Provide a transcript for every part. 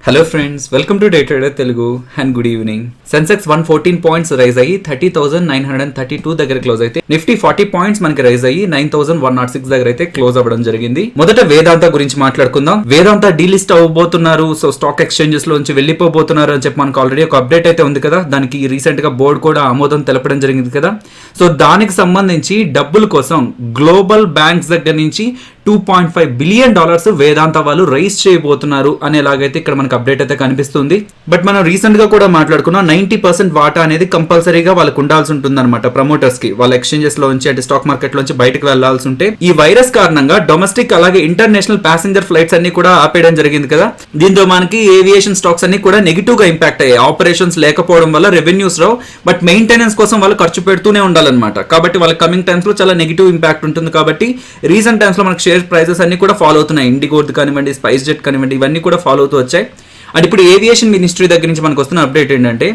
Hello friends, welcome to day trader Telugu and good evening. Sensex 114 points rise అయ్యి 30,932 దగ్గర close అయితే, Nifty 40 points మనకి rise అయ్యి 9,106 దగ్గర అయితే క్లోజ్ అవ్వడం జరిగింది. మొదట వేదాంత గురించి మాట్లాడుకుందాం. వేదాంత డీలిస్ట్ అవ్వబోతున్నారు, సో స్టాక్ ఎక్స్చేంజెస్ లోంచి వెళ్ళిపోబోతున్నారు అని చెప్పి మనకు ఆల్రెడీ ఒక అప్డేట్ అయితే ఉంది కదా. దానికి రీసెంట్ గా బోర్డు కూడా ఆమోదం తెలపడం జరిగింది కదా. సో దానికి సంబంధించి డబ్బుల కోసం గ్లోబల్ బ్యాంక్స్ దగ్గర నుంచి $2.5 బిలియన్ వేదాంత వాళ్ళు రైజ్ చేయబోతున్నారు అనేలాగైతే ఇక్కడ మనకు అప్డేట్ అయితే కనిపిస్తుంది. బట్ మనం రీసెంట్ గా కూడా మాట్లాడుకున్నాం, 90% వాటా అనేది కంపల్సరీగా వాళ్ళకు ఉండాల్సి ఉంటుంది అనమాట. ప్రమోటర్స్ కి వాళ్ళ ఎక్స్చేంజెస్ లోంచి అంటే స్టాక్ మార్కెట్ లోంచి బయటకు వెళ్లాల్సి ఉంటే, ఈ వైరస్ కారణంగా డొమెస్టిక్ అలాగే ఇంటర్నేషనల్ ప్యాసింజర్ ఫ్లైట్స్ అన్ని కూడా ఆపేయడం జరిగింది కదా. దీంతో మనకి ఏవియేషన్ స్టాక్స్ అన్ని కూడా నెగిటివ్ గా ఇంపాక్ట్ అయ్యాయి. ఆపరేషన్స్ లేకపోవడం వల్ల రెవెన్యూస్ రావు, బట్ మెయింటెనెన్స్ కోసం వాళ్ళు ఖర్చు పెడుతూనే ఉండాలన్నమాట. కాబట్టి వాళ్ళ కమింగ్ టైమ్స్ లో చాలా నెగిటివ్ ఇంపాక్ట్ ఉంటుంది. కాబట్టి రీసెంట్ టైమ్స్ లో మనకి షేర్ ప్రైసెస్ అన్ని కూడా ఫాలో అవుతున్నాయి. ఇండిగోడ్ కానివ్వండి, స్పైస్ జెట్ కానివ్వండి, ఇవన్నీ కూడా ఫాలో అవుతూ వచ్చాయి. అండ్ ఇప్పుడు ఏవియేషన్ మినిస్ట్రీ దగ్గర నుంచి మనకు వస్తున్న అప్డేట్ ఏంటంటే,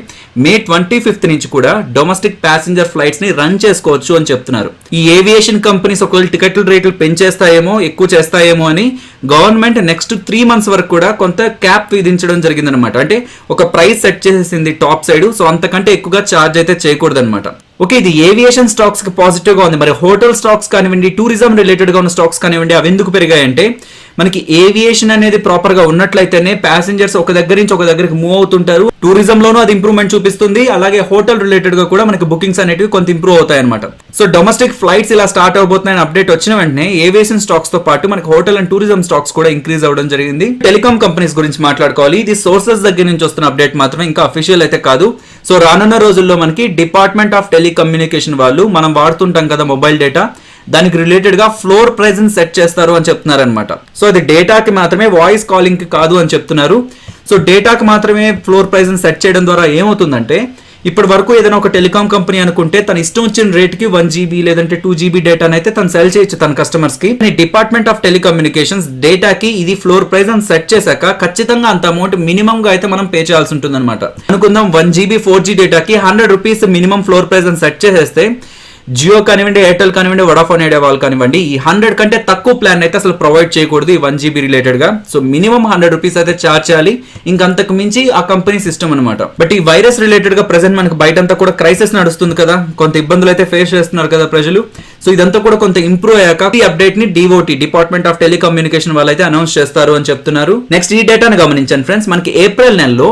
మే 25th నుంచి కూడా డొమెస్టిక్ ప్యాసింజర్ ఫ్లైట్స్ ని రన్ చేసుకోవచ్చు అని చెప్తున్నారు. ఈ ఏవియేషన్ కంపెనీస్ ఒకవేళ టికెట్ల రేట్లు పెంచేస్తాయేమో, ఎక్కువ చేస్తాయేమో అని గవర్నమెంట్ నెక్స్ట్ 3 months వరకు కూడా కొంత క్యాప్ విధించడం జరిగిందనమాట. అంటే ఒక ప్రైస్ సెట్ చేసేసింది టాప్ సైడ్, సో అంతకంటే ఎక్కువగా ఛార్జ్ అయితే చేయకూడదు అనమాట. ఓకే, ఇది ఏవియేషన్ స్టాక్స్ కి పాజిటివ్ గా ఉంది. మరి హోటల్ స్టాక్స్ కానివ్వండి, టూరిజం రిలేటెడ్ గా ఉన్న స్టాక్స్ కానివ్వండి, అవి ఎందుకు పెరిగాయంటే, మనకి ఏవియేషన్ అనేది ప్రాపర్ గా ఉన్నట్లయితేనే ప్యాసింజర్స్ ఒక దగ్గర నుంచి ఒక దగ్గరికి మూవ్ అవుతుంటారు. టూరిజం లోనూ అది ఇంప్రూవ్మెంట్ చూపిస్తుంది, అలాగే హోటల్ రిలేటెడ్ గా కూడా మనకి బుకింగ్స్ అనేవి కొంత ఇంప్రూవ్ అవుతాయి అనమాట. సో డొమెస్టిక్ ఫ్లైట్స్ ఇలా స్టార్ట్ అవబోతున్నాయని అప్డేట్ వచ్చిన వెంటనే ఏవియేషన్ స్టాక్స్ తో పాటు మనకి హోటల్ అండ్ టూరిజం స్టాక్స్ కూడా ఇంక్రీజ్ అవ్వడం జరిగింది. టెలికాం కంపెనీస్ గురించి మాట్లాడుకోవాలి. ఇది సోర్సెస్ దగ్గర నుంచి వస్తున్న అప్డేట్ మాత్రమే, ఇంకా అఫీషియల్ అయితే కాదు. సో రానున్న రోజుల్లో మనకి డిపార్ట్మెంట్ ఆఫ్ టెలికమ్యూనికేషన్ వాళ్ళు మనం వాడుతుంటాం కదా మొబైల్ డేటా, దానికి రిలేటెడ్ గా ఫ్లోర్ ప్రైస్ సెట్ చేస్తారు అని చెప్తున్నారు అనమాట. సో అది డేటాకి మాత్రమే, వాయిస్ కాలింగ్ కి కాదు అని చెప్తున్నారు. సో డేటాకి మాత్రమే ఫ్లోర్ ప్రైస్ సెట్ చేయడం ద్వారా ఏమవుతుందంటే, ఇప్పటి వరకు ఏదైనా ఒక టెలికాం కంపెనీ అనుకుంటే తన ఇష్టం వచ్చిన రేట్ కి 1 GB లేదంటే 2 GB డేటాను అయితే తను సెల్ చేయొచ్చు తన కస్టమర్స్ కి. డిపార్ట్మెంట్ ఆఫ్ టెలికమ్యూనికేషన్స్ డేటాకి ఇది ఫ్లోర్ ప్రైస్ అని సెట్ చేశాక ఖచ్చితంగా అంత అమౌంట్ మినిమం గా అయితే మనం పే చేయాల్సి ఉంటుంది అనమాట. అనుకుందాం 1 GB 4G డేటాకి ₹100 minimum floor price అని సెట్ చేసేస్తే, జియో కానివ్వండి, ఎయిర్టెల్ కానివ్వండి, వడాఫోన్ ఐడియా వాళ్ళు కానివ్వండి, ఈ 100 కంటే తక్కువ ప్లాన్ అయితే అసలు ప్రొవైడ్ చేయకూడదు ఈ 1 GB రిలేటెడ్ గా. సో మినిమం ₹100 అయితే చార్జ్ చేయాలి, ఇంకంతకు మించి ఆ కంపెనీ సిస్టమ్ అనమాట. బట్ ఈ వైరస్ రిలేటెడ్ గా ప్రెసెంట్ మనకి బయటంతా కూడా క్రైసిస్ నడుస్తుంది కదా, కొంత ఇబ్బందులు అయితే ఫేస్ చేస్తున్నారు కదా ప్రజలు. సో ఇదంతా కూడా కొంత ఇంప్రూవ్ అయ్యాక ఈ అప్డేట్ ని డిఓటి, డిపార్ట్మెంట్ ఆఫ్ టెలికమ్యూనికేషన్ వాళ్ళు అయితే అనౌన్స్ చేస్తారు అని చెప్తున్నారు. నెక్స్ట్ ఈ డేటాను గమనించండి ఫ్రెండ్స్, మనకి ఏప్రిల్ నెలలో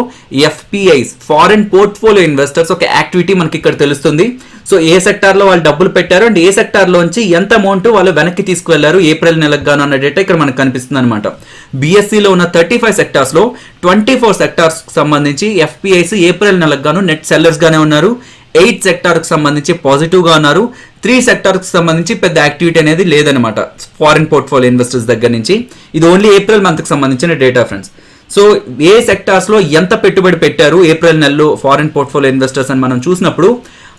FPIs ఫారెన్ పోర్ట్ఫోలియో ఇన్వెస్టర్స్ ఒక యాక్టివిటీ మనకి ఇక్కడ తెలుస్తుంది. సో ఏ సెక్టార్ లో వాళ్ళు డబ్బులు పెట్టారు అండ్ ఏ సెక్టార్ లోంచి ఎంత అమౌంట్ వాళ్ళు వెనక్కి తీసుకువెళ్లారు ఏప్రిల్ నెలకు గాను అన్న డేటా ఇక్కడ మనకు కనిపిస్తుంది అనమాట. BSEలో ఉన్న 35 సెక్టార్స్ లో 24 సెక్టార్స్ సంబంధించి FPIs ఏప్రిల్ నెలకు గాను నెట్ సెల్లర్స్ గానే ఉన్నారు. 8 సెక్టార్ కి సంబంధించి పాజిటివ్ గా ఉన్నారు. 3 సెక్టార్ కి సంబంధించి పెద్ద యాక్టివిటీ అనేది లేదనమాట ఫారిన్ పోర్ట్ఫోలియో ఇన్వెస్టర్స్ దగ్గర నుంచి. ఇది ఓన్లీ ఏప్రిల్ మంత్ కి సంబంధించిన డేటా ఫ్రెండ్స్. సో ఏ సెక్టార్స్ లో ఎంత పెట్టుబడి పెట్టారు ఏప్రిల్ నెలలో ఫారిన్ పోర్ట్ఫోలియో ఇన్వెస్టర్స్ అని మనం చూసినప్పుడు,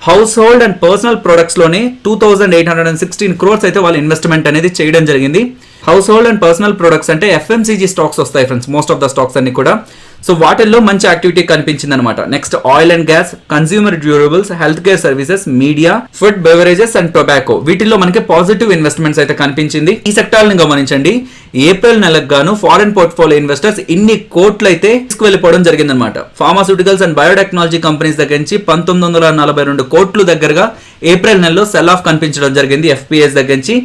house hold and personal products లోనే 2816 crores అయితే వాళ్ళ ఇన్వెస్ట్మెంట్ అనేది చేయడం జరిగింది. House hold and personal products అంటే FMCG స్టాక్స్ వస్తాయి friends, most of the stocks అన్ని కూడా. సో వాటిల్లో మంచి యాక్టివిటీ కనిపించింది అనమాట. Next oil and gas, consumer durables, health care services, media, food, beverages and tobacco, వీటిల్లో మనకి పాజిటివ్ ఇన్వెస్ట్మెంట్స్ అయితే కనిపించింది. ఈ సెక్టార్లను గమనించండి. ఏప్రిల్ నెలకు గాను ఫారెన్ పోర్ట్ఫోలియో ఇన్వెస్టర్స్ ఇన్ని కోట్లు అయితే తీసుకువెళ్ళిపోవడం జరిగిందనమాట. ఫార్మాస్యూటికల్స్ అండ్ బయోటెక్నాలజీ కంపెనీస్ దగ్గర నుంచి 1942 కోట్లు దగ్గరగా ఏప్రిల్ నెలలో సెల్ ఆఫ్ కనిపించడం జరిగింది FPIs దగ్గర నుంచి.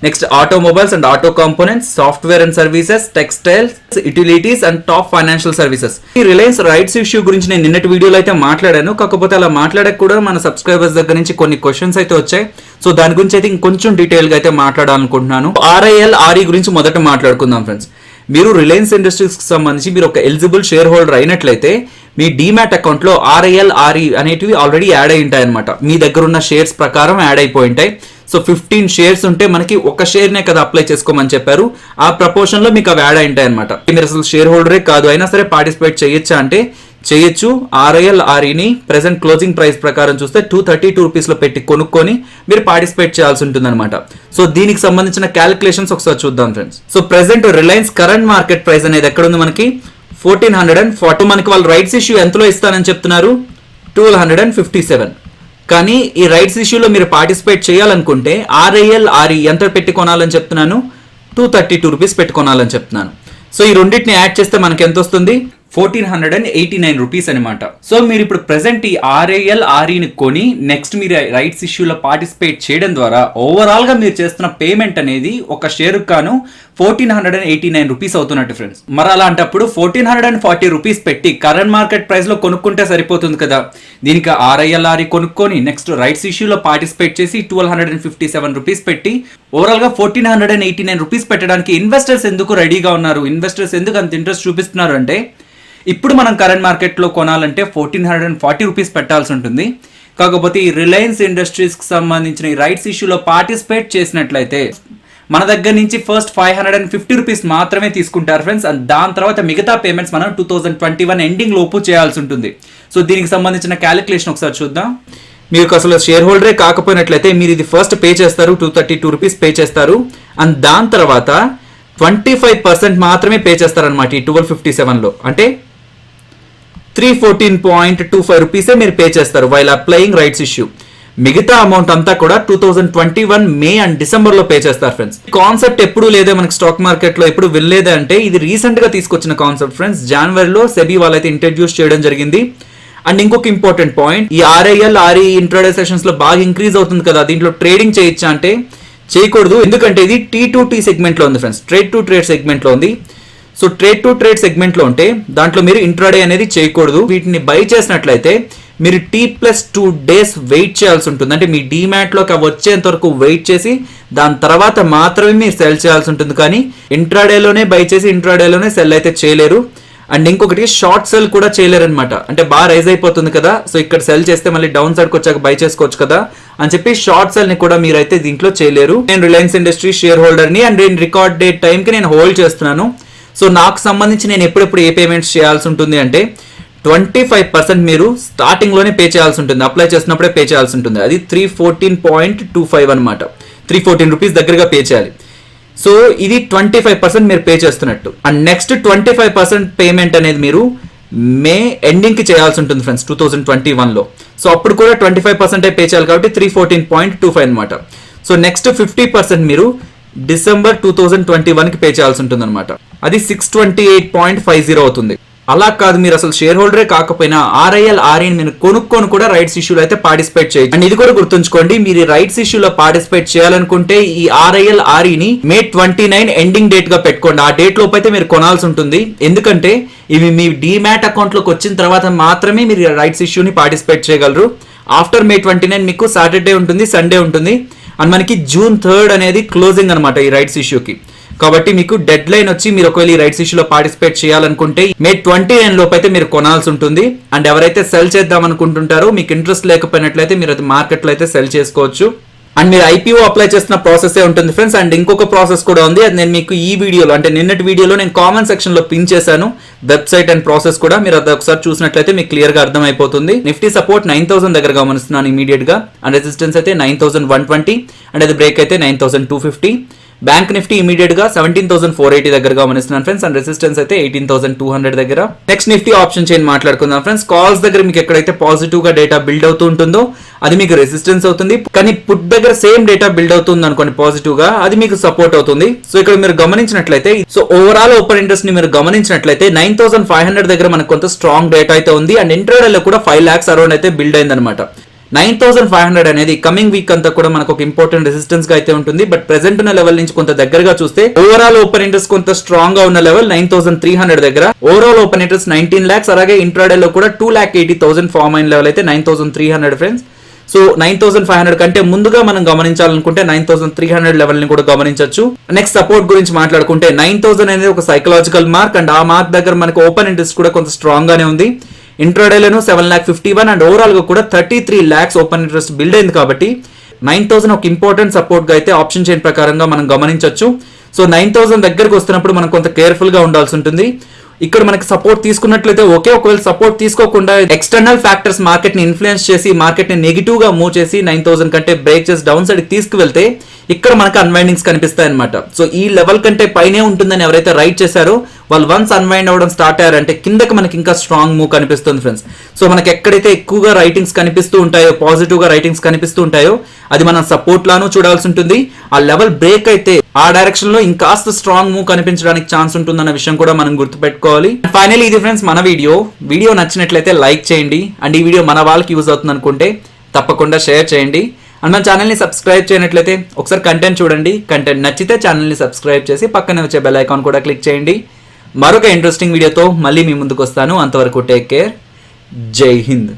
Next automobiles and auto components, software and services, textiles, utilities and top financial services. ఈ రిలయన్స్ రైట్స్ ఇష్యూ గురించి నేను నిన్నటి వీడియోలో అయితే మాట్లాడాను. కాకపోతే అలా మాట్లాడక కూడా మన సబ్స్క్రైబర్స్ దగ్గర నుంచి కొన్ని క్వశ్చన్స్ అయితే వచ్చాయి. సో దాని గురించి అయితే ఇంకొంచెం డీటెయిల్ గా అయితే మాట్లాడాలనుకుంటున్నాను. RIL RE గురించి మొదట మాట్లాడుకుందాం ఫ్రెండ్స్. మీరు రిలయన్స్ ఇండస్ట్రీస్ కి సంబంధించి మీరు ఒక ఎలిజిబుల్ షేర్ హోల్డర్ అయినట్లయితే మీ డీమ్యాట్ అకౌంట్ లో RIL RE అనేటివి ఆల్రెడీ యాడ్ అయి ఉంటాయి అనమాట. మీ దగ్గర ఉన్న షేర్స్ ప్రకారం యాడ్ అయిపోయి ఉంటాయి. సో 15 షేర్స్ ఉంటే మనకి ఒక షేర్ నే కదా అప్లై చేసుకోమని చెప్పారు, ఆ ప్రపోర్షన్ లో మీకు అవి యాడ్ అయి ఉంటాయి అనమాట. మీరు అసలు షేర్ హోల్డరే కాదు అయినా సరే పార్టిసిపేట్ చేయొచ్చా అంటే చేయొచ్చు. RIL REని ప్రెసెంట్ క్లోజింగ్ ప్రైస్ ప్రకారం చూస్తే $232 లో పెట్టి కొనుక్కొని మీరు పార్టిసిపేట్ చేయాల్సి ఉంటుంది అనమాట. సో దీనికి సంబంధించిన క్యాలిక్యులేషన్స్ ఒకసారి చూద్దాం friends. So present Reliance current market price అనేది ఎక్కడ ఉంది మనకి 1440. మనకి వాళ్ళు రైట్స్ ఇష్యూ ఎంతలో ఇస్తానని చెప్తున్నారు 1257. కానీ ఈ రైట్స్ ఇష్యూలో మీరు పార్టిసిపేట్ చేయాలనుకుంటే RIL RE ఎంత పెట్టి కొనాలని చెప్తున్నాను, $232 పెట్టి కొనాలని చెప్తున్నాను. సో ఈ రెండింటిని యాడ్ చేస్తే మనకి ఎంత వస్తుంది, 1489 రూపీస్ అనమాట. సో మీరు ఇప్పుడు ప్రెసెంట్ ఈ RIL REని కొని నెక్స్ట్ మీరు రైట్స్ ఇష్యూలో పార్టిసిపేట్ చేయడం ద్వారా ఓవరాల్ గా మీరు చేస్తున్న పేమెంట్ అనేది ఒక షేర్ కాను 1489 రూపీస్ అవుతున్నట్టు ఫ్రెండ్స్. మరి అలాంటప్పుడు 1440 రూపీస్ పెట్టి కరెంట్ మార్కెట్ ప్రైస్ లో కొనుక్కుంటే సరిపోతుంది కదా. దీనికి RIL RE కొనుక్కొని నెక్స్ట్ రైట్స్ ఇష్యూలో పార్టిసిపేట్ చేసి 1257 రూపీస్ పెట్టి ఓవరాల్ గా 1489 రూపీస్ పెట్టడానికి ఇన్వెస్టర్స్ ఎందుకు రెడీగా ఉన్నారు, ఇన్వెస్టర్స్ ఎందుకు అంత ఇంట్రెస్ట్ చూపిస్తున్నారు అంటే, ఇప్పుడు మనం కరెంట్ మార్కెట్లో కొనాలంటే 1440 రూపీస్ పెట్టాల్సి ఉంటుంది. కాకపోతే ఈ రిలయన్స్ ఇండస్ట్రీస్కి సంబంధించిన ఈ రైట్స్ ఇష్యూలో పార్టిసిపేట్ చేసినట్లయితే మన దగ్గర నుంచి ఫస్ట్ 550 రూపీస్ మాత్రమే తీసుకుంటారు ఫ్రెండ్స్. అండ్ దాని తర్వాత మిగతా పేమెంట్స్ మనం 2021 ఎండింగ్ లోపు చేయాల్సి ఉంటుంది. సో దీనికి సంబంధించిన క్యాలిక్యులేషన్ ఒకసారి చూద్దాం. మీకు అసలు షేర్ హోల్డరే కాకపోయినట్లయితే మీరు ఇది ఫస్ట్ పే చేస్తారు, 232 రూపీస్ పే చేస్తారు. అండ్ దాని తర్వాత 25% మాత్రమే పే చేస్తారనమాట ఈ 1257లో. అంటే 314.25 రూపీసే మీరు పే చేస్తారు వైల్ అప్లయింగ్ రైట్స్ ఇష్యూ. మిగతా అమౌంట్ అంతా కూడా 2021 మే అండ్ డిసెంబర్ లో పే చేస్తారు ఫ్రెండ్స్. కాన్సెప్ట్ ఎప్పుడు లేదే మనకి స్టాక్ మార్కెట్ లో ఎప్పుడు వెళ్ళలేదే అంటే ఇది రీసెంట్ గా తీసుకొచ్చిన కాన్సెప్ట్ ఫ్రెండ్స్. జనవరిలో సెబీ వాళ్ళైతే ఇంట్రడ్యూస్ చేయడం జరిగింది. అండ్ ఇంకొక ఇంపార్టెంట్ పాయింట్, ఈ RIL RE ఇంట్రాడే సెషన్స్ లో బాగా ఇంక్రీజ్ అవుతుంది కదా, దీంట్లో ట్రేడింగ్ చేయొచ్చా అంటే చేయకూడదు. ఎందుకంటే ఇది T2T సెగ్మెంట్ లో ఉంది friends, trade to trade segment లో ఉంది. So trade to trade segment లో ఉంటే దాంట్లో మీరు ఇంట్రాడే అనేది చేయకూడదు. వీటిని బై చేసినట్లయితే మీరు T+2 days వెయిట్ చేయాల్సి ఉంటుంది. అంటే మీ డీమ్యాట్ లోకి వచ్చేంత వరకు వెయిట్ చేసి దాని తర్వాత మాత్రమే మీరు సెల్ చేయాల్సి ఉంటుంది. కానీ ఇంట్రాడేలోనే బై చేసి ఇంట్రాడేలోనే సెల్ అయితే చేయలేరు. అండ్ ఇంకొకటి షార్ట్ సెల్ కూడా చేయలేరు అనమాట. అంటే బాగా రైజ్ అయిపోతుంది కదా, సో ఇక్కడ సెల్ చేస్తే మళ్ళీ డౌన్ సైడ్కి వచ్చాక బై చేసుకోవచ్చు కదా అని చెప్పి షార్ట్ సెల్ ని కూడా మీరైతే దీంట్లో చేయలేరు. నేను రిలయన్స్ ఇండస్ట్రీ షేర్ హోల్డర్ ని అండ్ నేను రికార్డ్ డేట్ టైం కి నేను హోల్డ్ చేస్తున్నాను. సో నాకు సంబంధించి నేను ఎప్పుడెప్పుడు ఏ పేమెంట్స్ చేయాల్సి ఉంటుంది అంటే 25% మీరు స్టార్టింగ్ లోనే పే చేయాల్సి ఉంటుంది, అప్లై చేసినప్పుడే పే చేయాల్సి ఉంటుంది. అది 314.25 అనమాట. 314 రూపీస్ దగ్గరగా పే చేయాలి. సో ఇది 25% మీరు పే చేస్తున్నట్టు. అండ్ నెక్స్ట్ 25% పేమెంట్ అనేది మీరు మే ఎండింగ్ కి చేయాల్సి ఉంటుంది ఫ్రెండ్స్ 2021 లో. సో అప్పుడు కూడా 25% పే చేయాలి కాబట్టి 314.25 అనమాట. సో నెక్స్ట్ 50% మీరు డిసెంబర్ 2021 కి పే చేయాల్సి ఉంటుంది అనమాట. అది 628.50 అవుతుంది. అలా కాదు, మీరు అసలు షేర్ హోల్డరే కాకపోయినా RIL REని మీరు కొనుక్కొని కూడా రైట్స్ ఇష్యూలో అయితే పార్టిసిపేట్ చేయొచ్చు. అండ్ ఇది కూడా గుర్తుంచుకోండి, మీరు రైట్స్ ఇష్యూలో పార్టిసిపేట్ చేయాలనుకుంటే ఈ RIL REని May 29 ఎండింగ్ డేట్ గా పెట్టుకోండి. ఆ డేట్ లోపు అయితే మీరు కొనాల్సి ఉంటుంది. ఎందుకంటే ఇవి మీ డీమ్యాట్ అకౌంట్ లోకి వచ్చిన తర్వాత మాత్రమే మీరు రైట్స్ ఇష్యూని పార్టిసిపేట్ చేయగలరు. ఆఫ్టర్ May 29 మీకు సాటర్డే ఉంటుంది, సండే ఉంటుంది. అండ్ మనకి June 3rd అనేది క్లోజింగ్ అనమాట ఈ రైట్స్ ఇష్యూకి. కాబట్టి మీకు డెడ్ లైన్ వచ్చి మీరు ఒకవేళ ఈ రైట్స్ ఇష్యూలో పార్టిసిపేట్ చేయాలనుకుంటే May 29 లోపు అయితే మీరు కొనాల్సి ఉంటుంది. అండ్ ఎవరైతే సెల్ చేద్దాం అనుకుంటుంటారో మీకు ఇంట్రెస్ట్ లేకపోయినట్లయితే మీరు అది మార్కెట్లో అయితే సెల్ చేసుకోవచ్చు. అండ్ మీరు IPO అప్లై చేసిన ప్రాసెస్ ఉంటుంది ఫ్రెండ్స్. అండ్ ఇంకొక ప్రాసెస్ కూడా ఉంది, అది నేను మీకు ఈ వీడియోలో అంటే నిన్నటి వీడియోలో నేను కామెంట్ సెక్షన్ లో పిన్ చేశాను, వెబ్సైట్ అండ్ ప్రాసెస్ కూడా. మీరు అది ఒకసారి చూసినట్లయితే మీకు క్లియర్ గా అర్థమైపోతుంది. నిఫ్టీ సపోర్ట్ 9000 దగ్గర గమనిస్తున్నాను ఇమీడియట్ గా. అండ్ రెసిస్టెన్స్ అయితే 9120 అండ్ అది బ్రేక్ అయితే 9250. బ్యాంక్ నిఫ్టీ ఇమీడియట్ గా 17480 దగ్గర గమనిస్తున్నాను ఫ్రెండ్స్. అండ్ రెసిస్టెన్స్ అయితే 18200 దగ్గర. నెక్స్ట్ నిఫ్టీ ఆప్షన్ చైన్ మాట్లాడుకుందాం ఫ్రెండ్స్. కాల్స్ దగ్గర మీకు ఎక్కడైతే పాజిటివ్ గా డేటా బిల్డ్ అవుతూ ఉంటుందో అది మీకు రెసిస్టెన్స్ అవుతుంది. కానీ పుట్ దగ్గర సేమ్ డేటా బిల్డ్ అవుతుంది అనుకోండి పాజిటివ్ గా, అది మీకు సపోర్ట్ అవుతుంది. సో ఇక్కడ మీరు గమనించినట్లయితే, సో ఓవరాల్ ఓపెన్ ఇంట్రెస్ట్ ని మీరు గమనించినట్లయితే 9500 దగ్గర మనకు కొంత స్ట్రాంగ్ డేటా అయితే ఉంది. అండ్ ఇంట్రాడే లో కూడా 5 lakhs అరౌండ్ అయితే బిల్డ్ అయింది అనమాట. 9500 అనేది కమింగ్ వీక్ అంతా కూడా మనకు ఒక ఇంపార్టెంట్ రెసిస్టెన్స్ గా అయితే ఉంటుంది. బట్ ప్రెసెంట్ ఉన్న లెవెల్ నుంచి కొంత దగ్గరగా చూస్తే ఓవరాల్ ఓపెన్ ఇంట్రెస్ట్ కొంత స్ట్రాంగ్ గా ఉన్న లెవెల్ 9300 దగ్గర. ఓవరాల్ ఓపెన్ ఇంట్రెస్ట్ 19 lakhs, అలాగే ఇంట్రాడే లో కూడా 2,80,000 ఫార్మ్ అయిన లెవెల్ అయితే 9300 ఫ్రెండ్స్. సో 9500 కంటే ముందుగా మనం గమనించాలనుకుంటే 9300 లెవెల్ ని కూడా గమనించవచ్చు. నెక్స్ట్ సపోర్ట్ గురించి మాట్లాడుకుంటే 9000 అనేది ఒక సైకలాజికల్ మార్క్. అండ్ ఆ మార్క్ దగ్గర మనకు ఓపెన్ ఇంట్రెస్ట్ కూడా కొంత స్ట్రాంగ్ గానే ఉంది. ఇంట్రాడేలోను 7,51 అండ్ ఓవరాల్ గా కూడా 33 lakhs ఓపెన్ ఇంట్రెస్ట్ బిల్డ్ అయింది. కాబట్టి 9000 ఒక ఇంపార్టెంట్ సపోర్ట్ గా అయితే ఆప్షన్ చైన్ ప్రకారంగా మనం గమనించవచ్చు. సో 9000 దగ్గరకు వస్తున్నప్పుడు మనం కొంత కేర్ఫుల్ గా ఉండాల్సి ఉంటుంది. ఇక్కడ మనకి సపోర్ట్ తీసుకున్నట్లయితే ఓకే, ఒకవేళ సపోర్ట్ తీసుకోకుండా ఎక్స్టర్నల్ ఫ్యాక్టర్స్ మార్కెట్ ని ఇన్ఫ్లుయెన్స్ చేసి మార్కెట్ ని నెగిటివ్ గా మూవ్ చేసి 9000 కంటే బ్రేక్ చేసి డౌన్ సైడ్ తీసుకువెళ్తే ఇక్కడ మనకు అన్వైండింగ్స్ కనిపిస్తాయి అనమాట. సో ఈ లెవెల్ కంటే పైనే ఉంటుందని ఎవరైతే రైట్ చేశారో వాళ్ళు వన్స్ అన్వైండ్ అవ్వడం స్టార్ట్ అయ్యారంటే కిందకి మనకి ఇంకా స్ట్రాంగ్ మూవ్ కనిపిస్తుంది ఫ్రెండ్స్. సో మనకి ఎక్కడైతే ఎక్కువగా రైటింగ్స్ కనిపిస్తూ ఉంటాయో, పాజిటివ్ గా రైటింగ్స్ కనిపిస్తూ ఉంటాయో అది మనం సపోర్ట్ లాను చూడాల్సి ఉంటుంది. ఆ లెవెల్ బ్రేక్ అయితే ఆ డైరెక్షన్ లో ఇంకాస్త స్ట్రాంగ్ మూవ్ కనిపించడానికి ఛాన్స్ ఉంటుందన్న విషయం కూడా మనం గుర్తుపెట్టుకోవాలి. ఫైనల్లీ ఇది ఫ్రెండ్స్ మన వీడియో నచ్చినట్లయితే లైక్ చేయండి. అండ్ ఈ వీడియో మన వాళ్ళకి యూజ్ అవుతుంది అనుకుంటే తప్పకుండా షేర్ చేయండి. అండ్ మన ఛానల్ని సబ్స్క్రైబ్ చేయనట్లయితే ఒకసారి కంటెంట్ చూడండి. కంటెంట్ నచ్చితే ఛానల్ని సబ్స్క్రైబ్ చేసి పక్కనే వచ్చే బెల్ ఐకాన్ కూడా క్లిక్ చేయండి. మరొక ఇంట్రెస్టింగ్ వీడియోతో మళ్ళీ మీ ముందుకు వస్తాను. అంతవరకు టేక్ కేర్. జై హింద్.